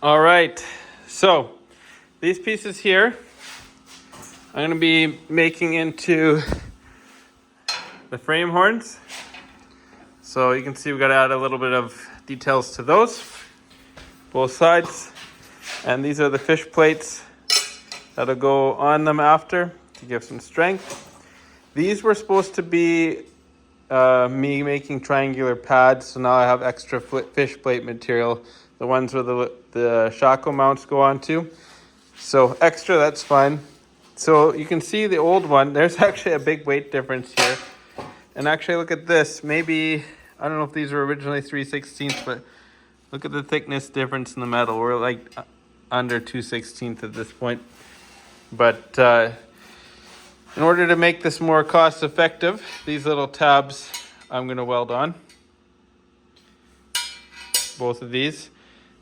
All right, so these pieces here, I'm going to be making into the frame horns. So you can see we've got to add a little bit of details to those, both sides. And these are the fish plates that'll go on them after to give some strength. These were supposed to be me making triangular pads, so now I have extra fish plate material, the ones where the shackle mounts go onto. So extra, that's fine. So you can see the old one, there's actually a big weight difference here. And actually look at this, maybe, I don't know if these were originally 3/16, but look at the thickness difference in the metal. We're like under 2/16 at this point. But in order to make this more cost effective, these little tabs I'm going to weld on. Both of these.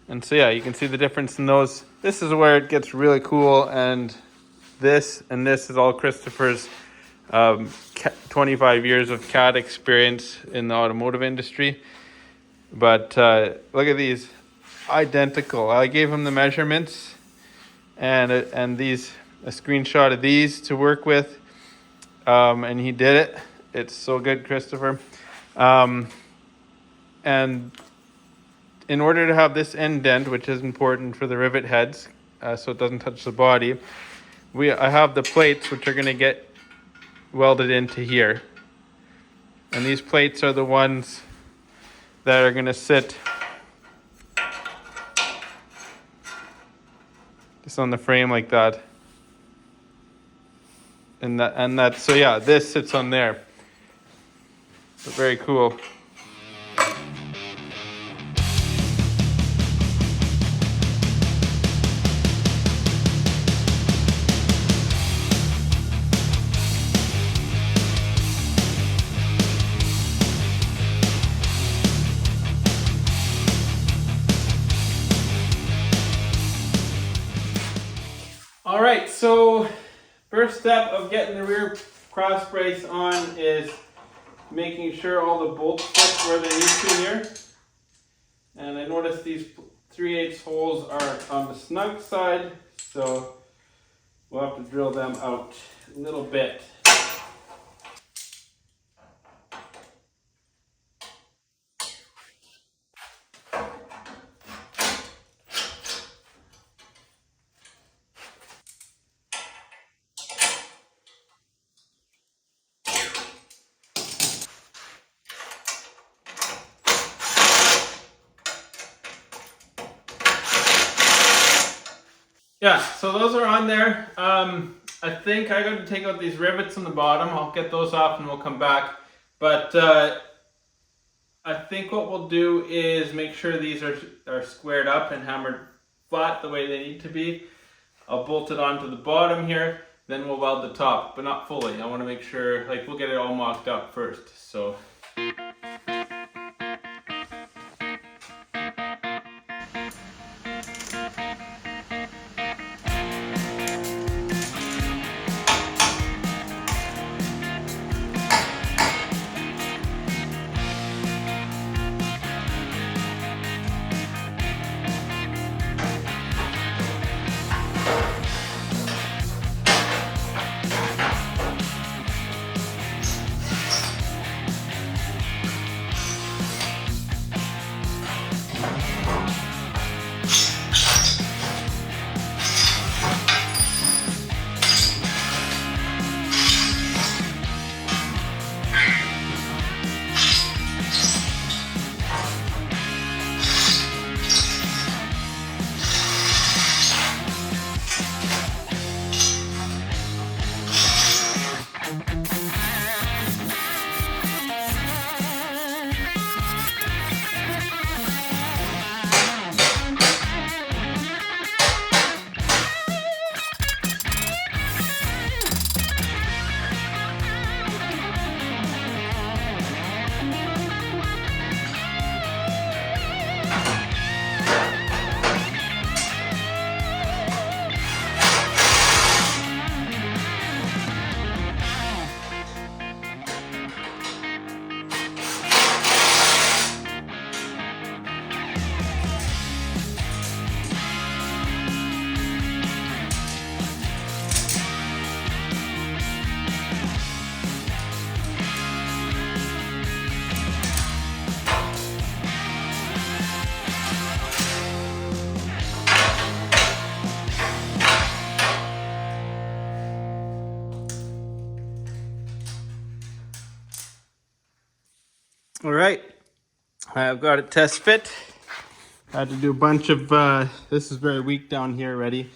And so yeah, you can see the difference in those. This is where it gets really cool, and this is all Christopher's 25 years of CAD experience in the automotive industry. But look at these, identical. I gave him the measurements and these, a screenshot of these to work with, and he did it. It's so good, Christopher. And in order to have this indent, which is important for the rivet heads, so it doesn't touch the body, I have the plates which are going to get welded into here. And these plates are the ones that are going to sit just on the frame like that. And that, so yeah, this sits on there. So very cool. All right, so first step of getting the rear cross brace on is making sure all the bolts fit where they need to here. And I noticed these 3/8 holes are on the snug side, so we'll have to drill them out a little bit. Yeah, so those are on there. I think I got to take out these rivets on the bottom. I'll get those off and we'll come back. But I think what we'll do is make sure these are squared up and hammered flat the way they need to be. I'll bolt it onto the bottom here, then we'll weld the top, but not fully. I want to make sure, like, we'll get it all mocked up first. So. I've got it test fit. I had to do a bunch of, this is very weak down here already.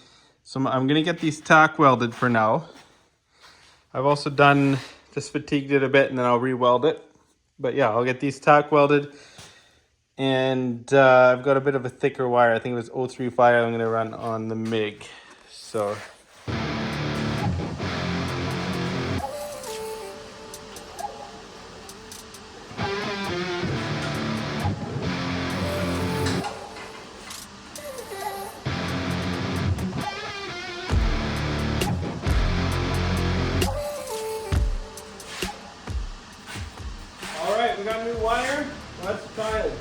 So I'm gonna get these tack welded for now. I've also just fatigued it a bit and then I'll re-weld it. But yeah, I'll get these tack welded. And I've got a bit of a thicker wire. I think it was 035 I'm gonna run on the MIG. So. All right, we got a new wire. Let's try it.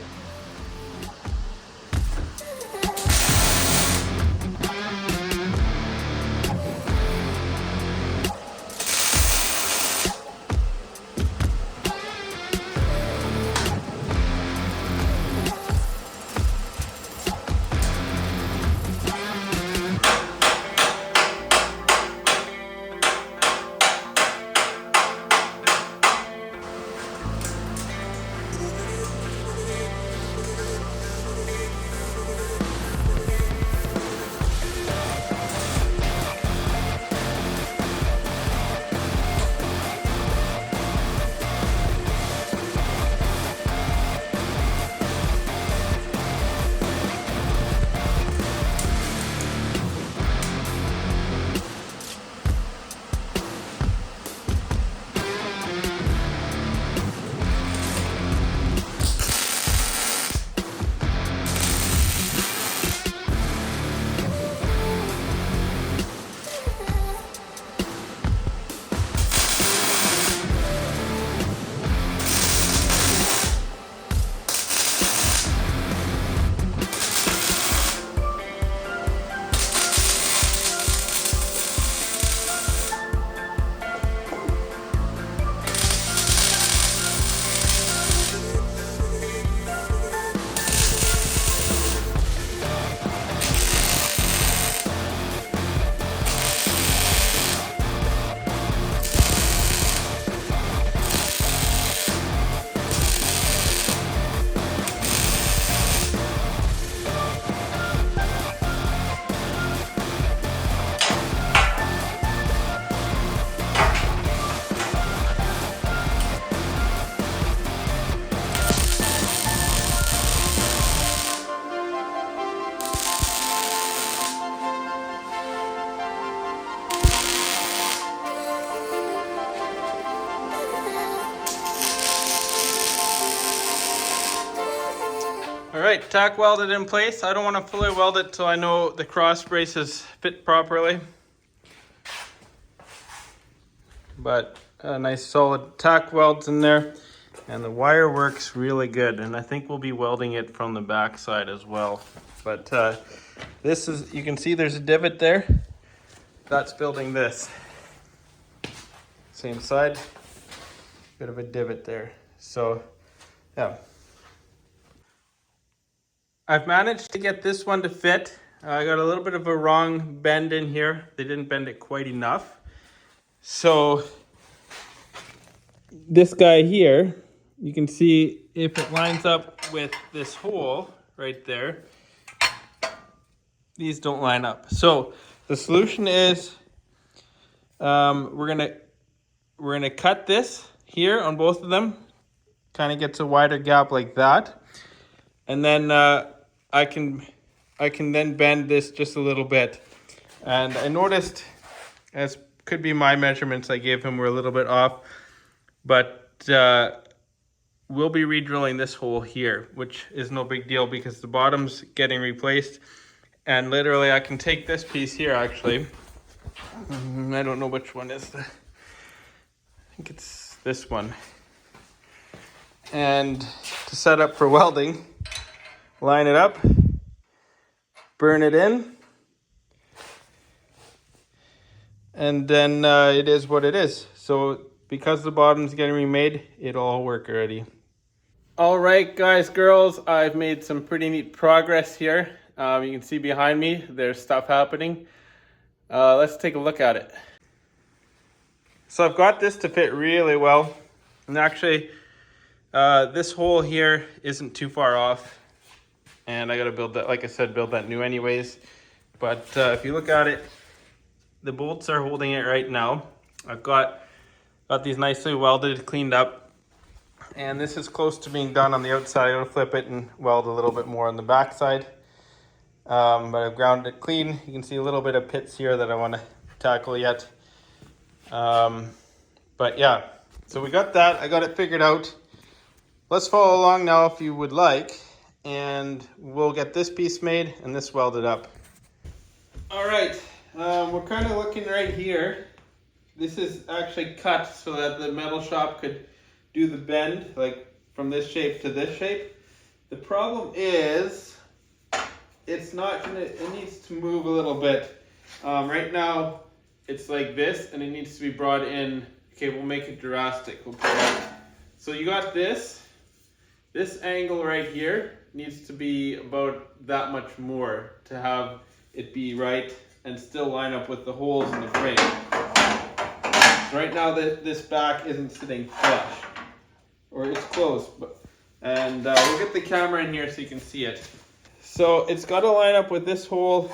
All right, tack welded in place. I don't want to fully weld it till I know the cross braces fit properly. But a nice solid tack welds in there. And the wire works really good. And I think we'll be welding it from the back side as well. But this is, you can see there's a divot there. That's building this. Same side, bit of a divot there. So, yeah. I've managed to get this one to fit. I got a little bit of a wrong bend in here. They didn't bend it quite enough. So this guy here, you can see if it lines up with this hole right there, these don't line up. So the solution is we're gonna cut this here on both of them. Kind of gets a wider gap like that. And then I can then bend this just a little bit. And I noticed, as could be my measurements I gave him were a little bit off, but we'll be re-drilling this hole here, which is no big deal because the bottom's getting replaced. And literally I can take this piece here actually. I don't know which one is I think it's this one. And to set up for welding, line it up, burn it in, and then it is what it is. So because the bottom's getting remade, it'll all work already. All right, guys, girls, I've made some pretty neat progress here. You can see behind me, there's stuff happening. Let's take a look at it. So I've got this to fit really well. And actually, This hole here isn't too far off, and I gotta build that, like I said, build that new anyways. But if you look at it, the bolts are holding it right now. I've got these nicely welded, cleaned up, and this is close to being done on the outside. I'm gonna flip it and weld a little bit more on the back side. But I've ground it clean. You can see a little bit of pits here that I want to tackle yet. But yeah, so we got that. I got it figured out. Let's follow along now if you would like, and we'll get this piece made and this welded up. All right, we're kind of looking right here. This is actually cut so that the metal shop could do the bend, like from this shape to this shape. The problem is, it's not gonna, it needs to move a little bit. Right now, it's like this, and it needs to be brought in. Okay, we'll make it drastic. We'll put it. So you got this angle right here needs to be about that much more to have it be right and still line up with the holes in the frame. So right now, this back isn't sitting flush, or it's close, and we'll get the camera in here so you can see it. So it's got to line up with this hole,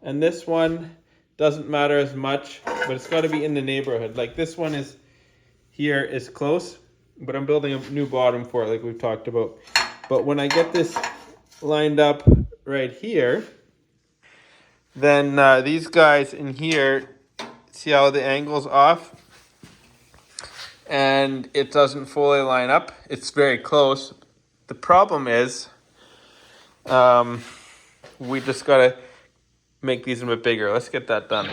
and this one doesn't matter as much, but it's got to be in the neighborhood. Like this one is here is close, but I'm building a new bottom for it like we've talked about. But when I get this lined up right here, then these guys in here, see how the angle's off? And it doesn't fully line up. It's very close. The problem is, we just gotta make these a bit bigger. Let's get that done.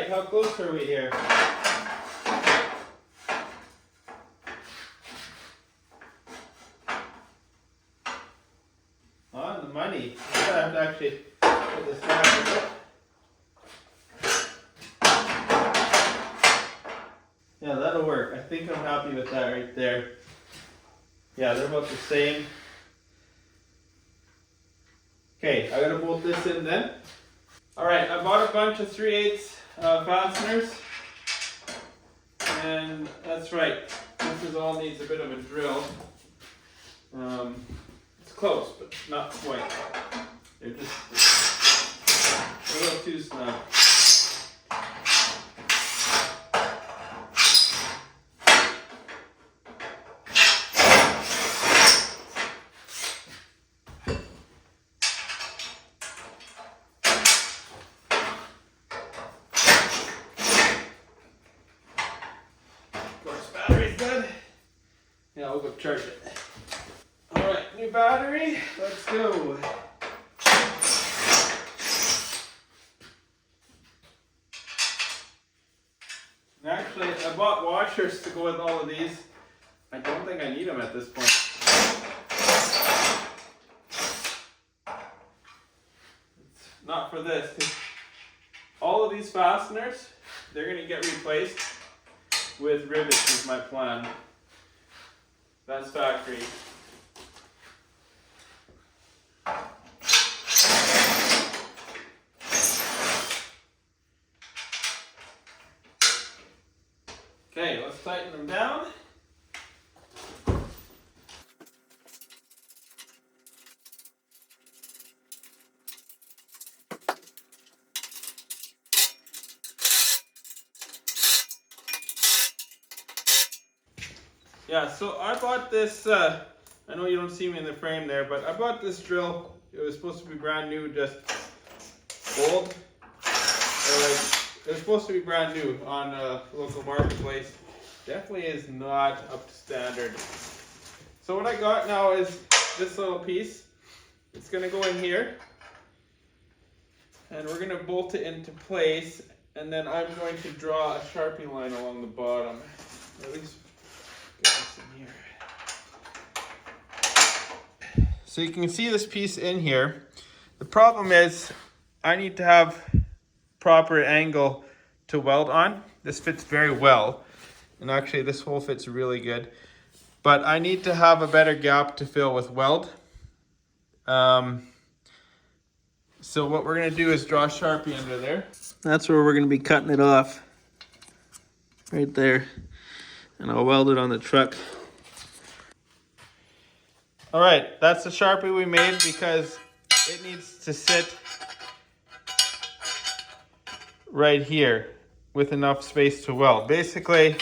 How close are we here? On the money. I have to actually put this back a bit. Yeah, that'll work. I think I'm happy with that right there. Yeah, they're about the same. Okay, I gotta bolt this in then. Alright, I bought a bunch of 3/8 fasteners, and that's right, this all needs a bit of a drill. It's close, but not quite. They're just a little too snug. Yeah, we'll go charge it. Alright, new battery. Let's go. And actually, I bought washers to go with all of these. I don't think I need them at this point. It's not for this. All of these fasteners, they're going to get replaced with rivets is my plan. That's factory. Okay, let's tighten them down. Yeah, so I bought this, I know you don't see me in the frame there, but I bought this drill. It was supposed to be brand new, just old. It was supposed to be brand new on a local marketplace. Definitely is not up to standard. So what I got now is this little piece. It's gonna go in here. And we're gonna bolt it into place. And then I'm going to draw a Sharpie line along the bottom. Or at least get this in here. So you can see this piece in here. The problem is I need to have proper angle to weld on. This fits very well. And actually this hole fits really good. But I need to have a better gap to fill with weld. So what we're gonna do is draw a Sharpie under there. That's where we're gonna be cutting it off. Right there. And I'll weld it on the truck. All right, that's the Sharpie we made because it needs to sit right here with enough space to weld. Basically,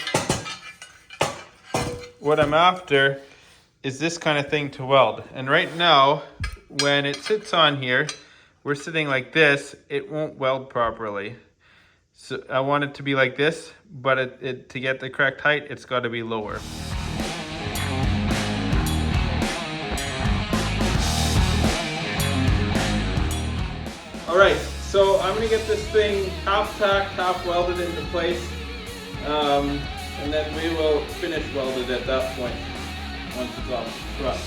what I'm after is this kind of thing to weld. And right now, when it sits on here, we're sitting like this, it won't weld properly. So I want it to be like this, but to get the correct height, it's got to be lower. All right, so I'm gonna get this thing half tacked, half welded into place, and then we will finish welded at that point once it's off the truck.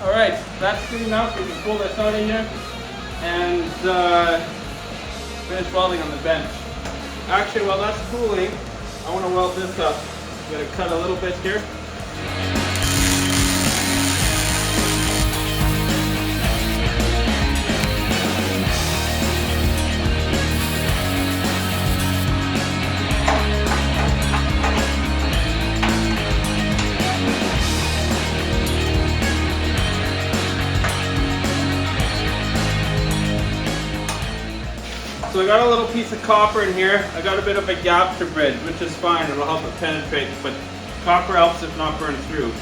All right, that's good enough. We can pull this out of here and finish welding on the bench. Actually, while that's cooling, I want to weld this up. I'm going to cut a little bit here. So I got a little piece of copper in here. I got a bit of a gap to bridge, which is fine. It'll help it penetrate, but copper helps it not burn through.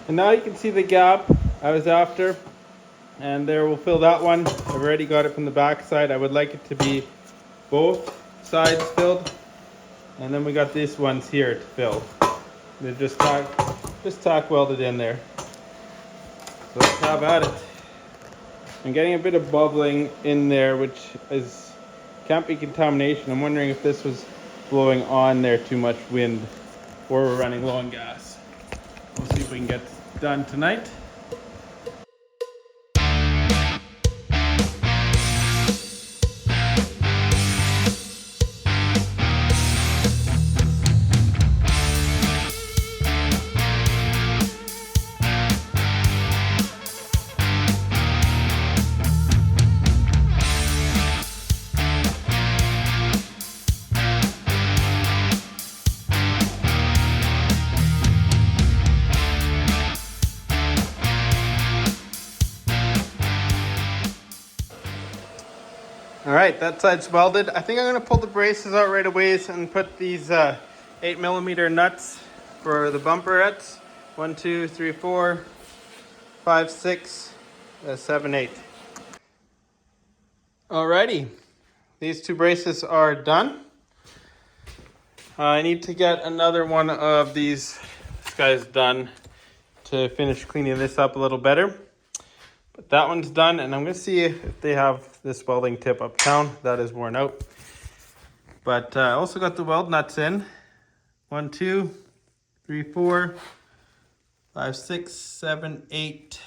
And now you can see the gap I was after, and there we'll fill that one. I've already got it from the back side. I would like it to be both sides filled, and then we got these ones here to fill. They're just tack welded in there. So let's have at it. I'm getting a bit of bubbling in there, which can't be contamination. I'm wondering if this was blowing on there too much wind, or we're running low on gas. We'll see if we can get done tonight. All right, that side's welded. I think I'm gonna pull the braces out right away and put these 8mm nuts for the bumperettes. 1, 2, 3, 4, 5, 6, 7, 8. Alrighty, these two braces are done. I need to get another one of these guys done to finish cleaning this up a little better. But that one's done, and I'm going to see if they have this welding tip uptown. That is worn out. But I also got the weld nuts in. 1, 2, 3, 4, 5, 6, 7, 8.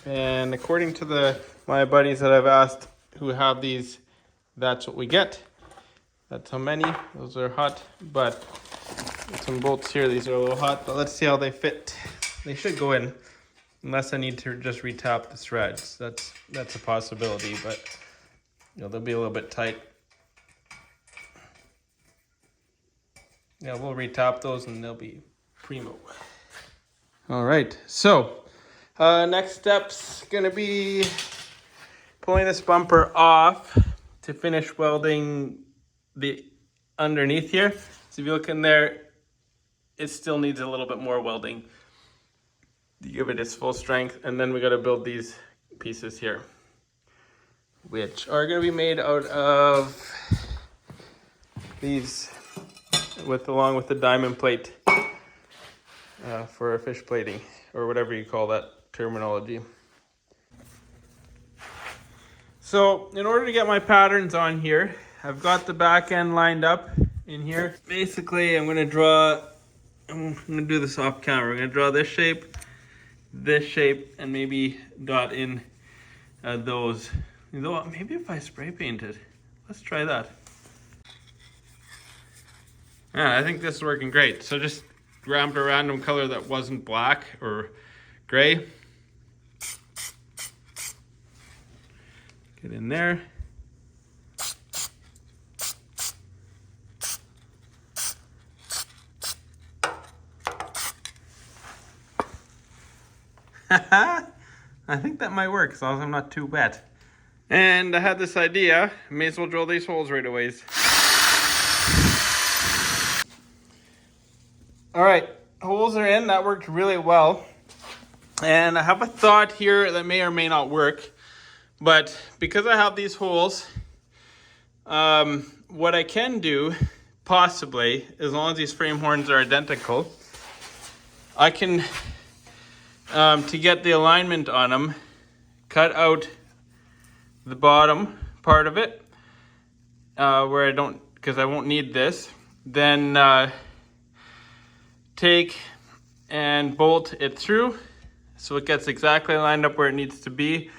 And according to my buddies that I've asked who have these, that's what we get. That's how many. Those are hot, but some bolts here. These are a little hot, but let's see how they fit. They should go in. Unless I need to just retap the threads. That's a possibility, but they'll be a little bit tight. Yeah, we'll retop those and they'll be primo. All right, so next step's gonna be pulling this bumper off to finish welding the underneath here. So if you look in there, it still needs a little bit more welding to give it its full strength. And then we gotta build these pieces here, which are gonna be made out of these along with the diamond plate for fish plating, or whatever you call that terminology. So in order to get my patterns on here, I've got the back end lined up in here. Basically, I'm gonna do this off camera. I'm gonna draw this shape, and maybe dot in those. You know what, maybe if I spray paint it. Let's try that. Yeah, I think this is working great. So just grabbed a random color that wasn't black or gray. Get in there. I think that might work as long as I'm not too wet. And I had this idea, may as well drill these holes right away. All right, holes are in, that worked really well. And I have a thought here that may or may not work, but because I have these holes, what I can do, possibly, as long as these frame horns are identical, I can, to get the alignment on them, cut out the bottom part of it, where because I won't need this, then take and bolt it through so it gets exactly lined up where it needs to be.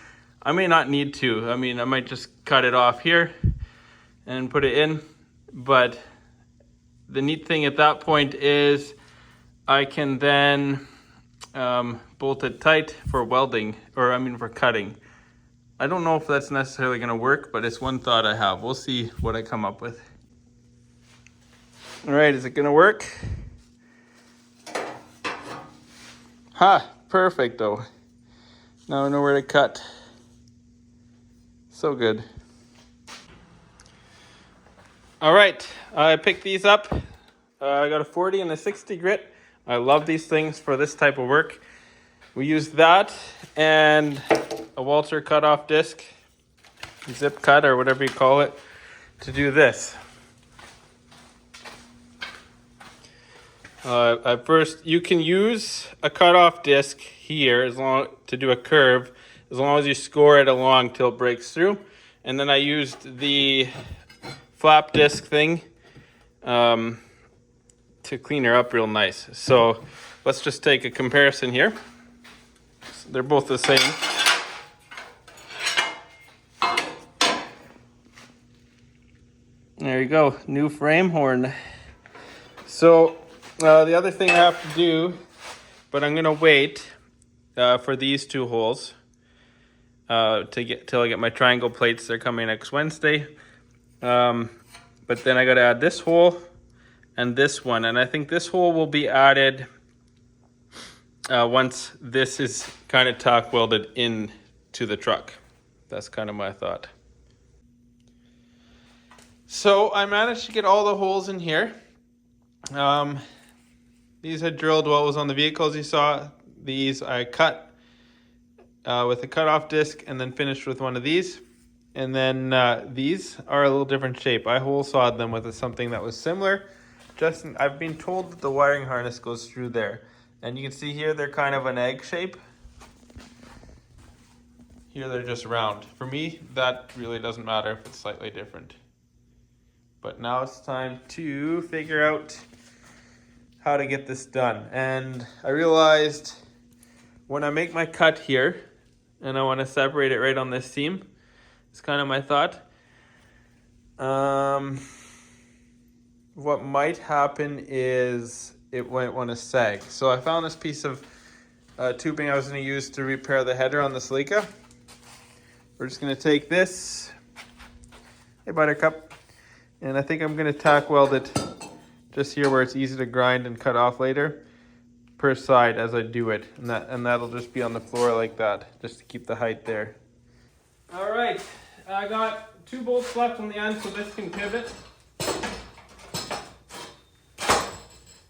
I may not need to. I mean, I might just cut it off here and put it in. But the neat thing at that point is I can then bolt it tight for welding, for cutting. I don't know if that's necessarily going to work, but it's one thought I have. We'll see what I come up with. All right, is it going to work? Ha, perfect though. Now I know where to cut. So good. All right, I picked these up. I got a 40 and a 60 grit. I love these things for this type of work. We used that and a Walter cutoff disc, zip cut or whatever you call it, to do this. You can use a cutoff disc here to do a curve, as long as you score it along till it breaks through. And then I used the flap disc thing to clean her up real nice. So let's just take a comparison here. So they're both the same. There you go, new frame horn. So the other thing I have to do, but I'm gonna wait for these two holes till I get my triangle plates. They're coming next Wednesday. But then I gotta add this hole and this one, and I think this hole will be added once this is kind of tack welded into the truck. That's kind of my thought. So I managed to get all the holes in here. These I drilled while it was on the vehicles. You saw these I cut with a cutoff disc and then finished with one of these. And then these are a little different shape. I hole sawed them with something that was similar. I've been told that the wiring harness goes through there. And you can see here they're kind of an egg shape. Here they're just round. For me, that really doesn't matter if it's slightly different. But now it's time to figure out how to get this done. And I realized when I make my cut here, and I want to separate it right on this seam, it's kind of my thought. What might happen is it might want to sag. So I found this piece of tubing I was going to use to repair the header on the Celica. We're just going to take this, hey Buttercup, and I think I'm going to tack weld it just here where it's easy to grind and cut off later, per side as I do it. And that'll just be on the floor like that, just to keep the height there. All right, I got 2 bolts left on the end so this can pivot.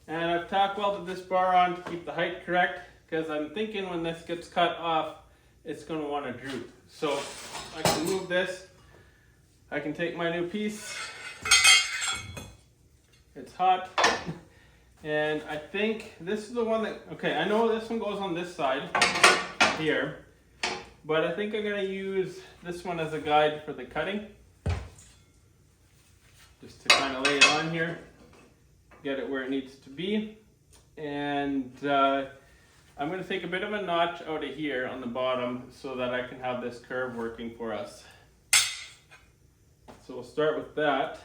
And I've tack welded this bar on to keep the height correct, because I'm thinking when this gets cut off, it's going to want to droop. So I can move this. I can take my new piece. It's hot. And I think this is the one that, okay, I know this one goes on this side here, but I think I'm going to use this one as a guide for the cutting. Just to kind of lay it on here, get it where it needs to be. And I'm going to take a bit of a notch out of here on the bottom so that I can have this curve working for us. So we'll start with that.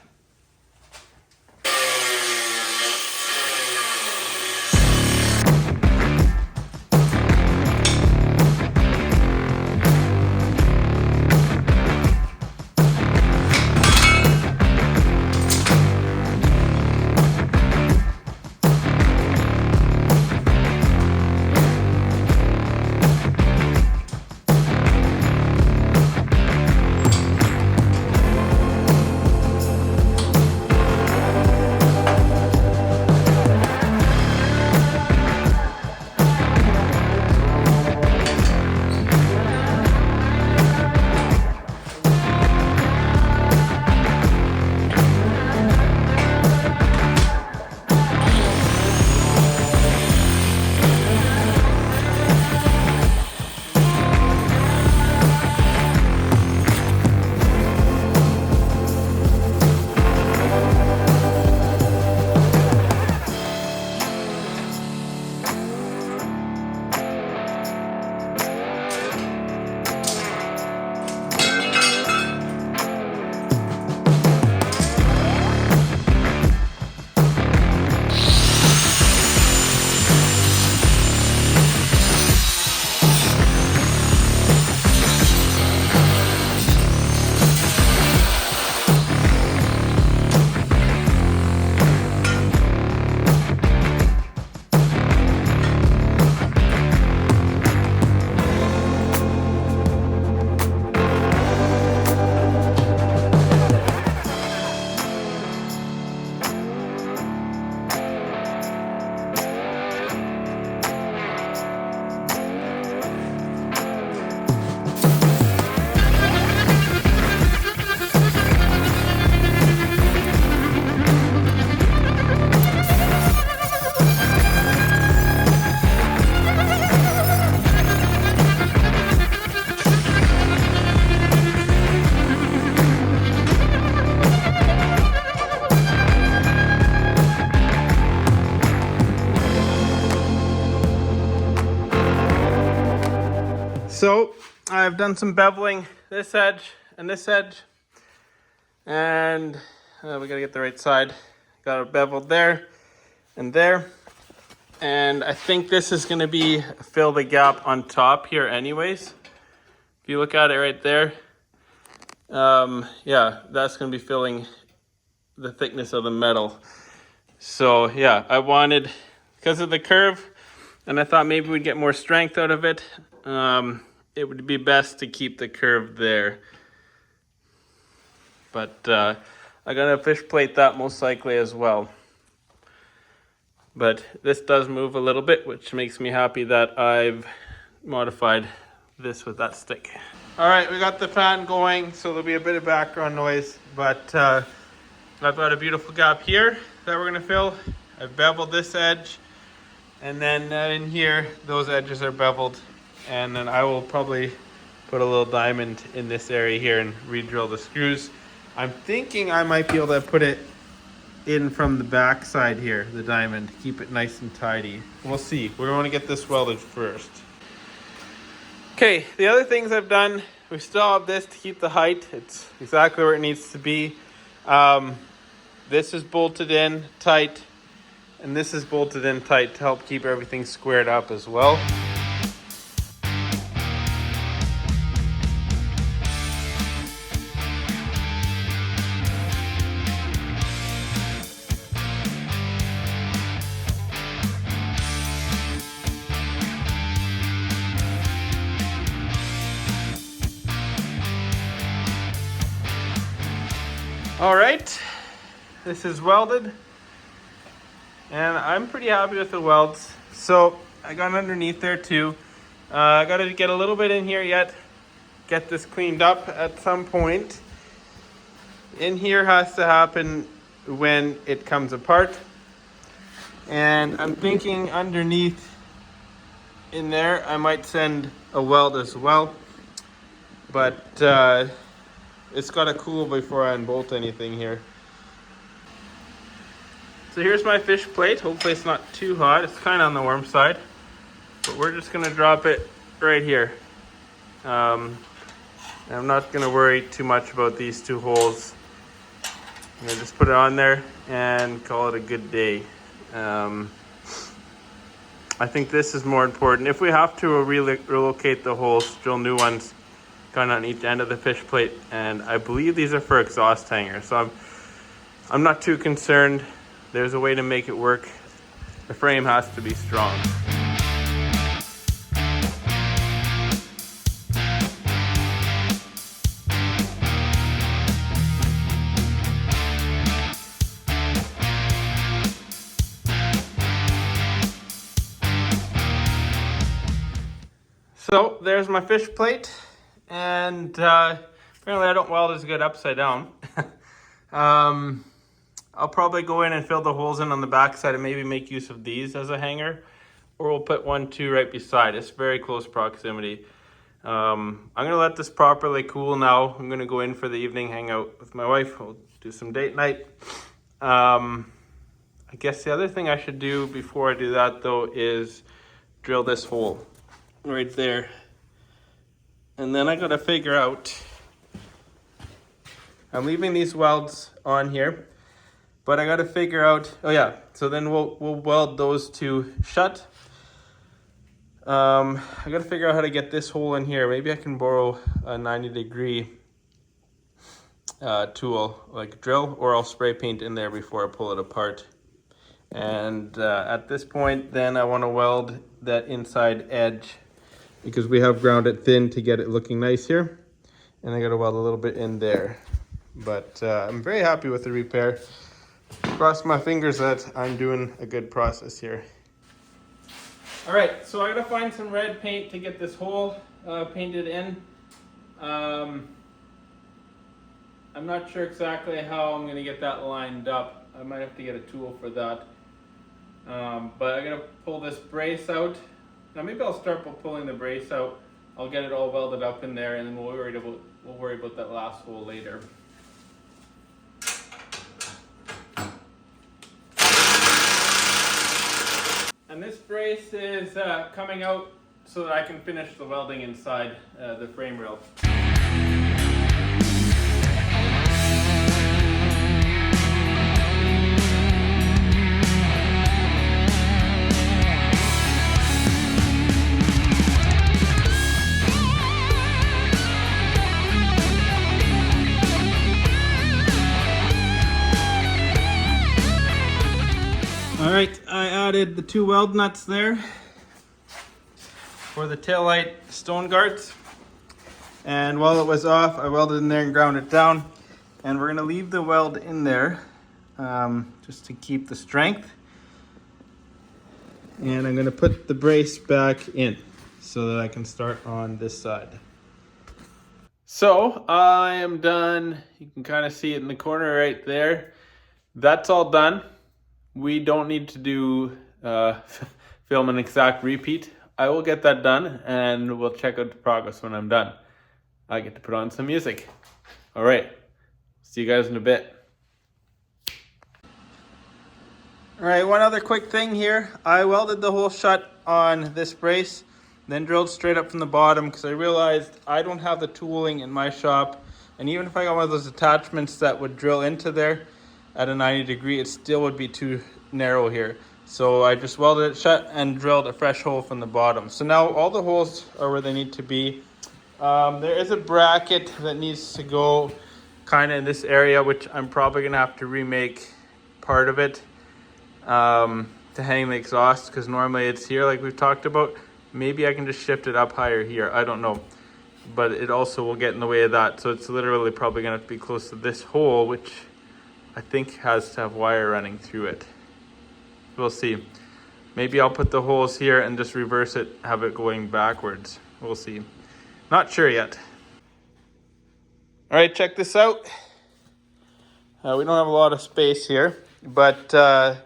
So I've done some beveling this edge and this edge, and we gotta get the right side. Got it beveled there and there, and I think this is gonna be fill the gap on top here anyways. If you look at it right there, yeah, that's gonna be filling the thickness of the metal. So yeah, I wanted, because of the curve, and I thought maybe we'd get more strength out of it, it would be best to keep the curve there. But I'm gonna fish plate that most likely as well. But this does move a little bit, which makes me happy that I've modified this with that stick. All right, we got the fan going, so there'll be a bit of background noise, but I've got a beautiful gap here that we're gonna fill. I've beveled this edge, and then in here, those edges are beveled. And then I will probably put a little diamond in this area here and re-drill the screws. I'm thinking I might be able to put it in from the back side here, the diamond, keep it nice and tidy. We'll see. We want to get this welded first. Okay, the other things I've done, we still have this to keep the height. It's exactly where it needs to be. This is bolted in tight, and this is bolted in tight to help keep everything squared up as well. All right, this is welded, and I'm pretty happy with the welds. So I got underneath there too. I got to get a little bit in here yet, get this cleaned up at some point. In here has to happen when it comes apart. And I'm thinking underneath in there, I might send a weld as well. But it's got to cool before I unbolt anything here. So here's my fish plate. Hopefully it's not too hot. It's kind of on the warm side. But we're just going to drop it right here. I'm not going to worry too much about these two holes. I'm going to just put it on there and call it a good day. I think this is more important. If we have to relocate the holes, drill new ones kind of on each end of the fish plate. And I believe these are for exhaust hangers. So I'm not too concerned. There's a way to make it work. The frame has to be strong. So there's my fish plate, and apparently I don't weld as good upside down. I'll probably go in and fill the holes in on the back side and maybe make use of these as a hanger, or we'll put 1, 2 right beside. It's very close proximity. I'm gonna let this properly cool now. I'm gonna go in for the evening, hang out with my wife. We'll do some date night. I guess the other thing I should do before I do that though is drill this hole right there. And then I gotta figure out, I'm leaving these welds on here, but I gotta figure out, oh yeah, so then we'll weld those two shut. I gotta figure out how to get this hole in here. Maybe I can borrow a 90-degree tool, like drill, or I'll spray paint in there before I pull it apart. And at this point, then I wanna weld that inside edge because we have ground it thin to get it looking nice here. And I gotta weld a little bit in there. But I'm very happy with the repair. Cross my fingers that I'm doing a good process here. All right, so I gotta find some red paint to get this hole painted in. I'm not sure exactly how I'm gonna get that lined up. I might have to get a tool for that. But I gotta pull this brace out. Now maybe I'll start by pulling the brace out. I'll get it all welded up in there, and then we'll worry about that last hole later. And this brace is coming out so that I can finish the welding inside the frame rail. All right, I added the 2 weld nuts there for the taillight stone guards. And while it was off, I welded in there and ground it down. And we're gonna leave the weld in there just to keep the strength. And I'm gonna put the brace back in so that I can start on this side. So I am done. You can kind of see it in the corner right there. That's all done. We don't need to do film an exact repeat. I will get that done and we'll check out the progress when I'm done. I get to put on some music. All right, see you guys in a bit. All right, one other quick thing here. I welded the hole shut on this brace, then drilled straight up from the bottom because I realized I don't have the tooling in my shop. And even if I got one of those attachments that would drill into there at a 90-degree, it still would be too narrow here. So I just welded it shut and drilled a fresh hole from the bottom. So now all the holes are where they need to be. There is a bracket that needs to go kind of in this area, which I'm probably gonna have to remake part of it to hang the exhaust, because normally it's here like we've talked about. Maybe I can just shift it up higher here, I don't know. But it also will get in the way of that. So it's literally probably gonna have to be close to this hole, which I think has to have wire running through it. We'll see. Maybe I'll put the holes here and just reverse it, have it going backwards. We'll see. Not sure yet. All right, check this out. We don't have a lot of space here, but a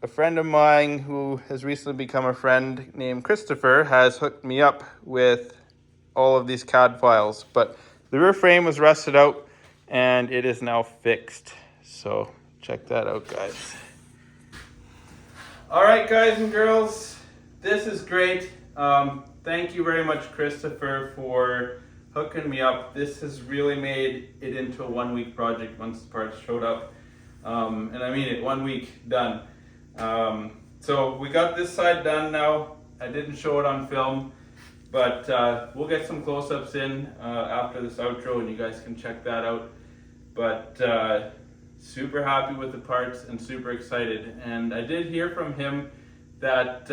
friend of mine who has recently become a friend named Christopher has hooked me up with all of these CAD files. But the rear frame was rusted out and it is now fixed. So check that out, guys. All right, guys and girls, this is great. Thank you very much, Christopher, for hooking me up. This has really made it into a 1 week project once the parts showed up. And I mean it, 1 week done. So we got this side done now. I didn't show it on film, but we'll get some close-ups in after this outro and you guys can check that out. But super happy with the parts and super excited. And I did hear from him that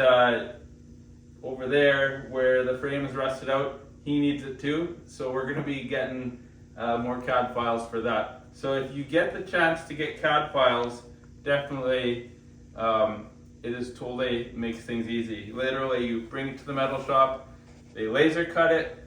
over there where the frame is rusted out, he needs it too. So we're gonna be getting more CAD files for that. So if you get the chance to get CAD files, definitely it is totally makes things easy. Literally you bring it to the metal shop, they laser cut it,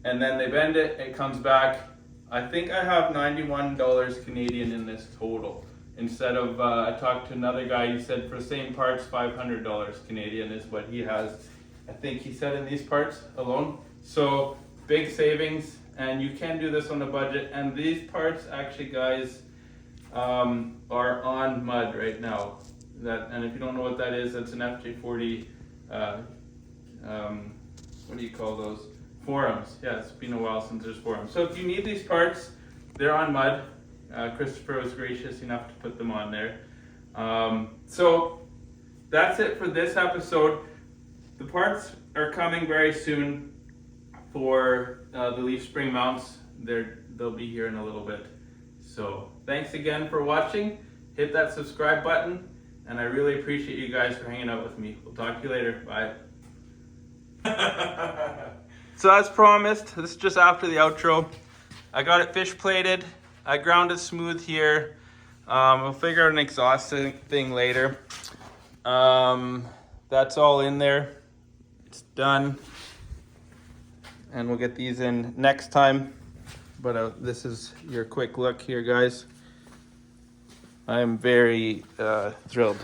and then they bend it, it comes back. I think I have $91 Canadian in this total. Instead of, I talked to another guy, he said for the same parts, $500 Canadian is what he has. I think he said in these parts alone. So big savings, and you can do this on a budget. And these parts actually, guys, are on mud right now. And if you don't know what that is, that's an FJ40, what do you call those? Forums. Yeah, it's been a while since there's forums. So if you need these parts, they're on mud. Christopher was gracious enough to put them on there. So that's it for this episode. The parts are coming very soon for the leaf spring mounts. They'll be here in a little bit. So thanks again for watching. Hit that subscribe button, and I really appreciate you guys for hanging out with me. We'll talk to you later. Bye. So as promised, this is just after the outro. I got it fish plated. I ground it smooth here. We'll figure out an exhaust thing later. That's all in there. It's done. And we'll get these in next time. But this is your quick look here, guys. I am very thrilled.